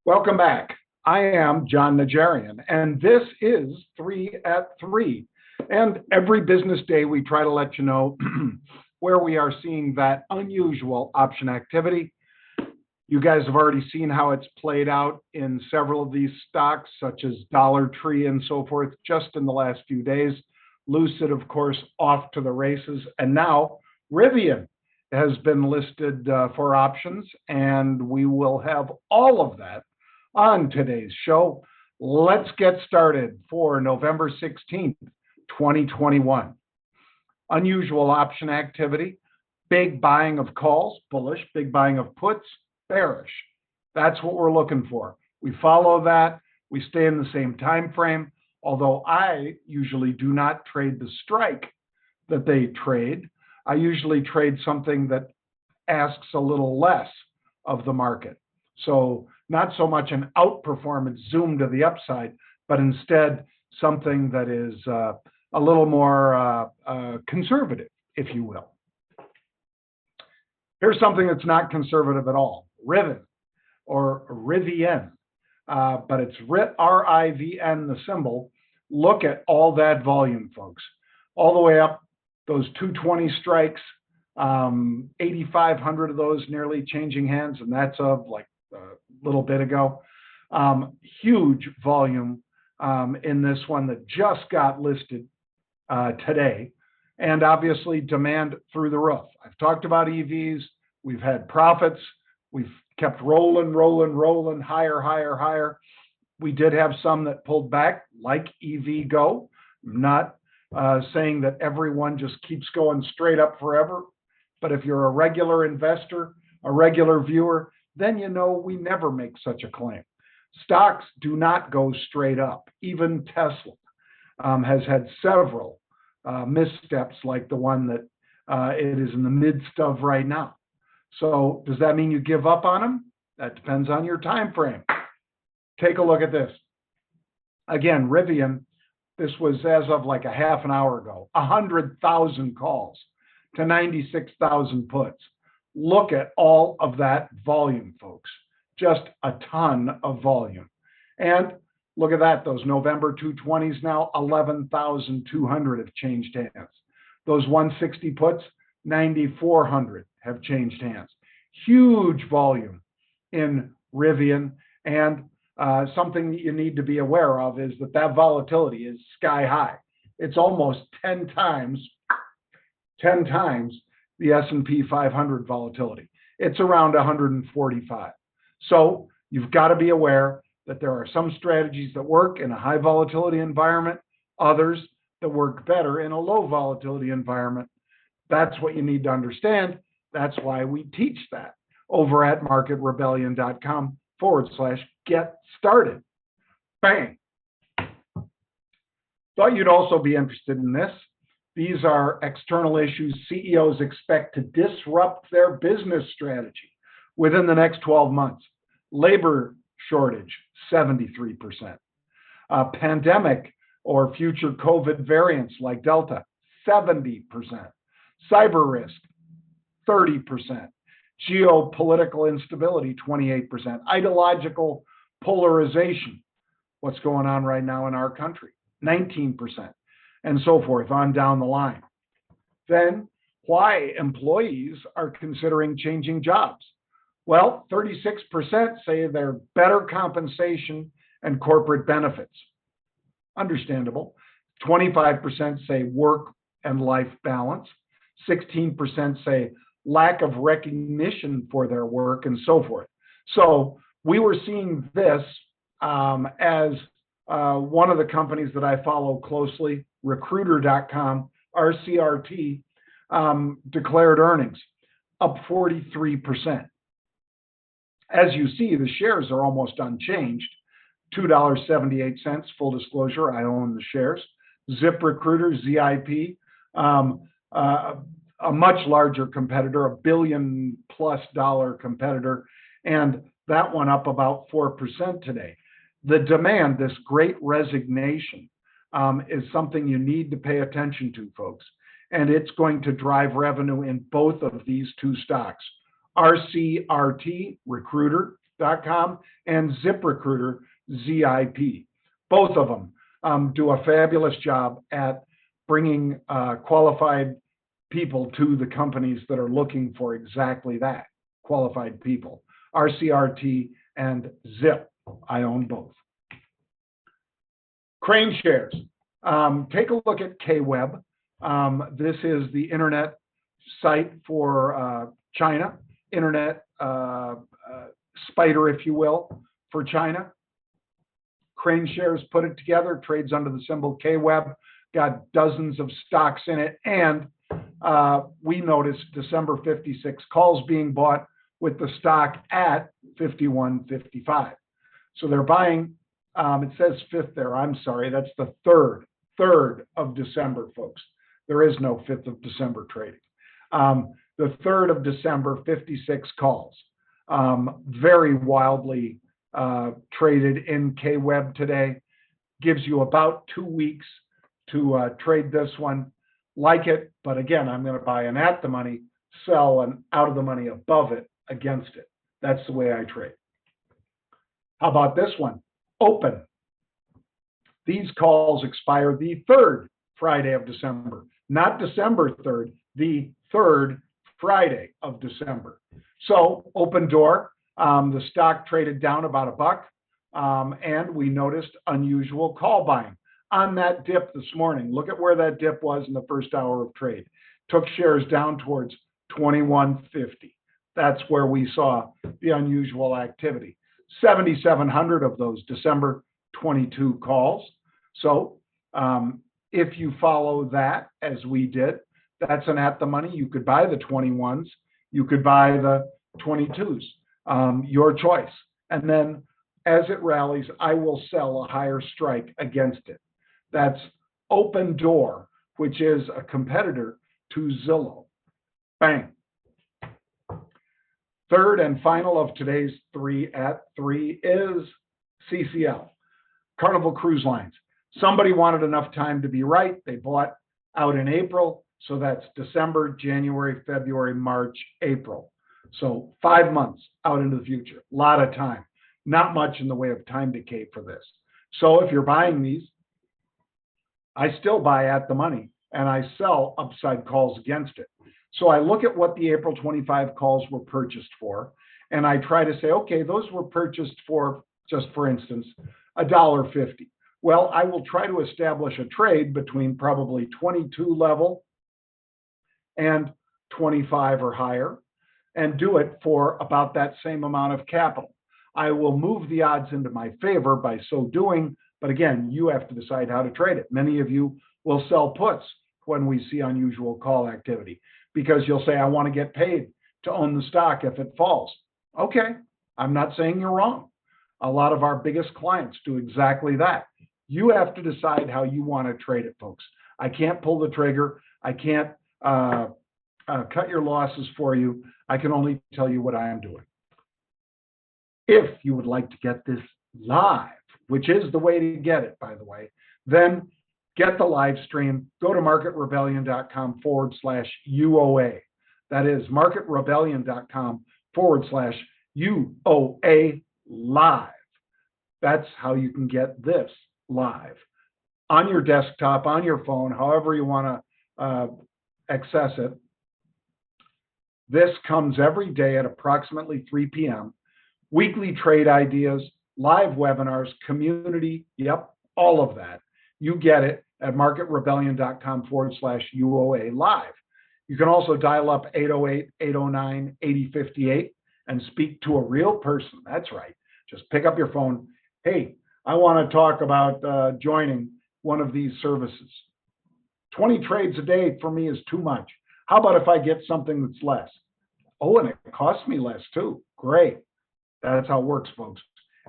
Welcome back. I am Jon Najarian, and this is 3 at 3. And every business day, we try to let you know where we are seeing that unusual option activity. You guys have already seen how it's played out in several of these stocks, such as Dollar Tree and so forth, just in the last few days. Lucid, of course, off to the races. And now Rivian has been listed for options, and we will have all of that on today's show. Let's get started for November 16th, 2021. Unusual option activity, big buying of calls, bullish, big buying of puts, bearish. That's what we're looking for. We follow that. We stay in the same time frame, although I usually do not trade the strike that they trade. I usually trade something that asks a little less of the market. So not so much an outperformance zoom to the upside, but instead something that is a little more conservative, if you will. Here's something that's not conservative at all. Rivian, or Rivian, but it's R-I-V-N, the symbol. Look at all that volume, folks. All the way up, those 220 strikes, 8,500 of those nearly changing hands, and that's of like a little bit ago. Huge volume in this one that just got listed today, and obviously demand through the roof. I've talked about EVs. We've had profits. We've kept rolling, higher. We did have some that pulled back, like EV Go. I'm not saying that everyone just keeps going straight up forever, but if you're a regular investor, a regular viewer, then you know we never make such a claim. Stocks do not go straight up. Even Tesla has had several missteps like the one that it is in the midst of right now. So does that mean you give up on them? That depends on your time frame. Take a look at this. Again, Rivian, this was as of like a half an hour ago, 100,000 calls to 96,000 puts. Look at all of that volume, folks. Just a ton of volume. And look at that, those November 220s now, 11,200 have changed hands. Those 160 puts, 9,400 have changed hands. Huge volume in Rivian. And something that you need to be aware of is that volatility is sky high. It's almost 10 times the S&P 500 volatility. It's around 145. So you've got to be aware that there are some strategies that work in a high volatility environment, others that work better in a low volatility environment. That's what you need to understand. That's why we teach that over at marketrebellion.com/get started. Bang. Thought you'd also be interested in this. These are external issues CEOs expect to disrupt their business strategy within the next 12 months. Labor shortage, 73%. Pandemic or future COVID variants like Delta, 70%. Cyber risk, 30%. Geopolitical instability, 28%. Ideological polarization, what's going on right now in our country, 19%. And so forth on down the line. Then why employees are considering changing jobs. Well, 36% say they're better compensation and corporate benefits. Understandable. 25% say work and life balance. 16% say lack of recognition for their work and so forth. So we were seeing this as one of the companies that I follow closely, Recruiter.com, RCRT, declared earnings up 43%. As you see, the shares are almost unchanged, $2.78, full disclosure, I own the shares. ZipRecruiter, ZIP, a much larger competitor, $1 billion+ competitor, and that one up about 4% today. The demand, this great resignation, is something you need to pay attention to, folks. And it's going to drive revenue in both of these two stocks. RCRT, Recruiter, ZipRecruiter.com and ZipRecruiter, ZIP. Both of them do a fabulous job at bringing qualified people to the companies that are looking for exactly that, qualified people. RCRT and Zip. I own both. Crane shares. Take a look at KWEB. This is the internet site for China, internet spider, if you will, for China. Crane shares put it together, trades under the symbol KWEB, got dozens of stocks in it, and we noticed December 56 calls being bought with the stock at 51.55. So they're buying, it says 5th there, I'm sorry, that's the 3rd of December, folks. There is no 5th of December trading. The 3rd of December, 56 calls. Very wildly traded in KWEB today. Gives you about 2 weeks to trade this one. Like it, but again, I'm going to buy an at the money, sell an out of the money above it against it. That's the way I trade. How about this one? Open. These calls expire the 3rd Friday of December, not December 3rd, the 3rd Friday of December. So Opendoor, the stock traded down about $1, and we noticed unusual call buying on that dip this morning. Look at where that dip was in the first hour of trade. Took shares down towards 21.50. That's where we saw the unusual activity. 7,700 of those December 22 calls. So if you follow that as we did, that's an at the money. You could buy the 21s. You could buy the 22s. Your choice. And then as it rallies, I will sell a higher strike against it. That's Opendoor, which is a competitor to Zillow. Bang. Third and final of today's 3 at 3 is CCL, Carnival Cruise Lines. Somebody wanted enough time to be right. They bought out in April. So that's December, January, February, March, April. So 5 months out into the future. A lot of time. Not much in the way of time decay for this. So if you're buying these, I still buy at the money and I sell upside calls against it. So I look at what the April 25 calls were purchased for, and I try to say, okay, those were purchased for, just for instance, $1.50. Well, I will try to establish a trade between probably 22 level and 25 or higher and do it for about that same amount of capital. I will move the odds into my favor by so doing, but again, you have to decide how to trade it. Many of you will sell puts when we see unusual call activity because you'll say, I want to get paid to own the stock if it falls. Okay, I'm not saying you're wrong. A lot of our biggest clients do exactly that. You have to decide how you want to trade it, folks. I can't pull the trigger. I can't cut your losses for you. I can only tell you what I am doing. If you would like to get this live, which is the way to get it, by the way, then get the live stream. Go to marketrebellion.com/UOA. That is marketrebellion.com/UOA live. That's how you can get this live on your desktop, on your phone, however you want to access it. This comes every day at approximately 3 p.m. Weekly trade ideas, live webinars, community, yep, all of that. You get it at marketrebellion.com/UOA live. You can also dial up 808-809-8058 and speak to a real person. That's right. Just pick up your phone. Hey, I want to talk about joining one of these services. 20 trades a day for me is too much. How about if I get something that's less? Oh, and it costs me less too. Great. That's how it works, folks.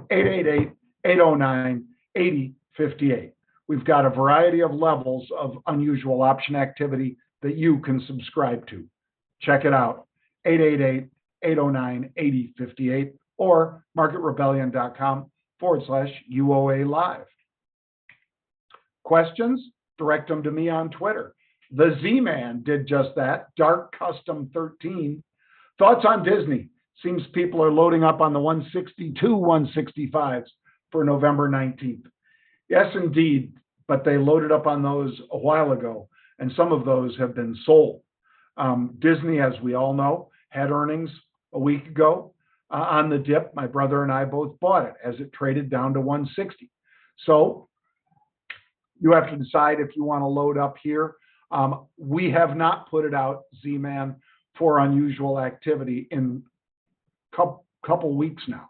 888-809-8058. We've got a variety of levels of unusual option activity that you can subscribe to. Check it out. 888-809-8058 or marketrebellion.com/UOA live. Questions? Direct them to me on Twitter. The Z-Man did just that. Dark Custom 13. Thoughts on Disney? Seems people are loading up on the 162, 165s for November 19th. Yes, indeed, but they loaded up on those a while ago, and some of those have been sold. Disney, as we all know, had earnings a week ago on the dip. My brother and I both bought it as it traded down to 160. So you have to decide if you want to load up here. We have not put it out, Z-Man, for unusual activity in a couple weeks now.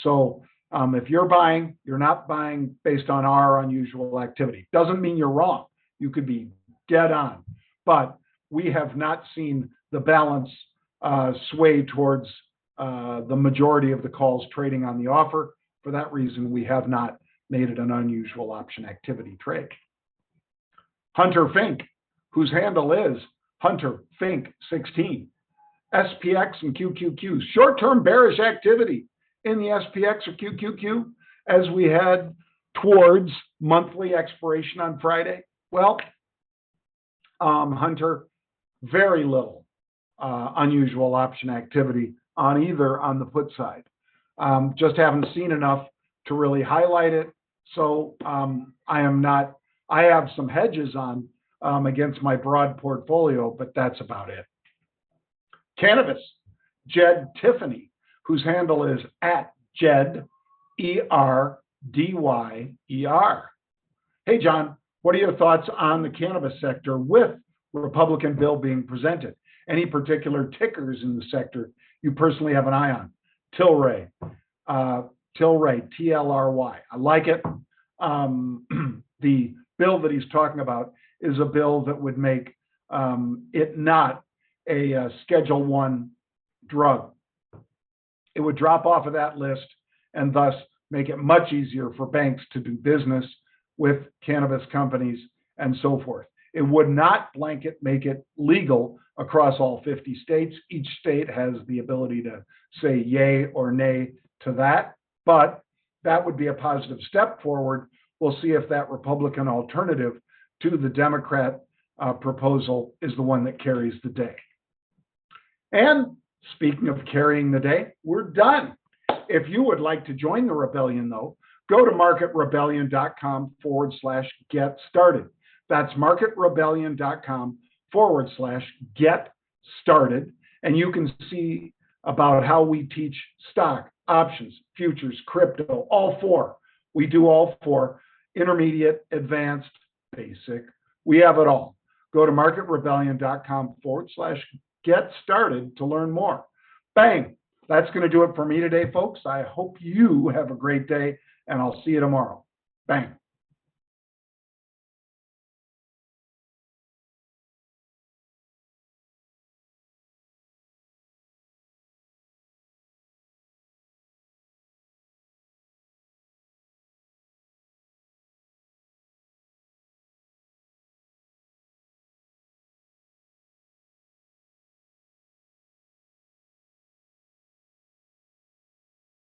So if you're buying, you're not buying based on our unusual activity. Doesn't mean you're wrong. You could be dead on. But we have not seen the balance sway towards the majority of the calls trading on the offer. For that reason, we have not made it an unusual option activity trade. Hunter Fink, whose handle is Hunter Fink 16. SPX and QQQ, short-term bearish activity in the SPX or QQQ as we head towards monthly expiration on Friday. Well, Hunter, very little unusual option activity on either on the put side. Just haven't seen enough to really highlight it. So I have some hedges on against my broad portfolio, but that's about it. Cannabis, Jed Tiffany, whose handle is at Jed, ERDYER. Hey, John, what are your thoughts on the cannabis sector with Republican bill being presented? Any particular tickers in the sector you personally have an eye on? Tilray, TLRY. I like it. The bill that he's talking about is a bill that would make it not a Schedule 1 drug. It would drop off of that list and thus make it much easier for banks to do business with cannabis companies and so forth. It would not blanket make it legal across all 50 states. Each state has the ability to say yay or nay to that, but that would be a positive step forward. We'll see if that Republican alternative to the Democrat proposal is the one that carries the day. And speaking of carrying the day, we're done. If you would like to join the rebellion, though, go to marketrebellion.com/get started. That's marketrebellion.com/get started. And you can see about how we teach stock, options, futures, crypto, all four. We do all four: intermediate, advanced, basic. We have it all. Go to marketrebellion.com/get started to learn more. Bang. That's going to do it for me today, folks. I hope you have a great day, and I'll see you tomorrow. Bang.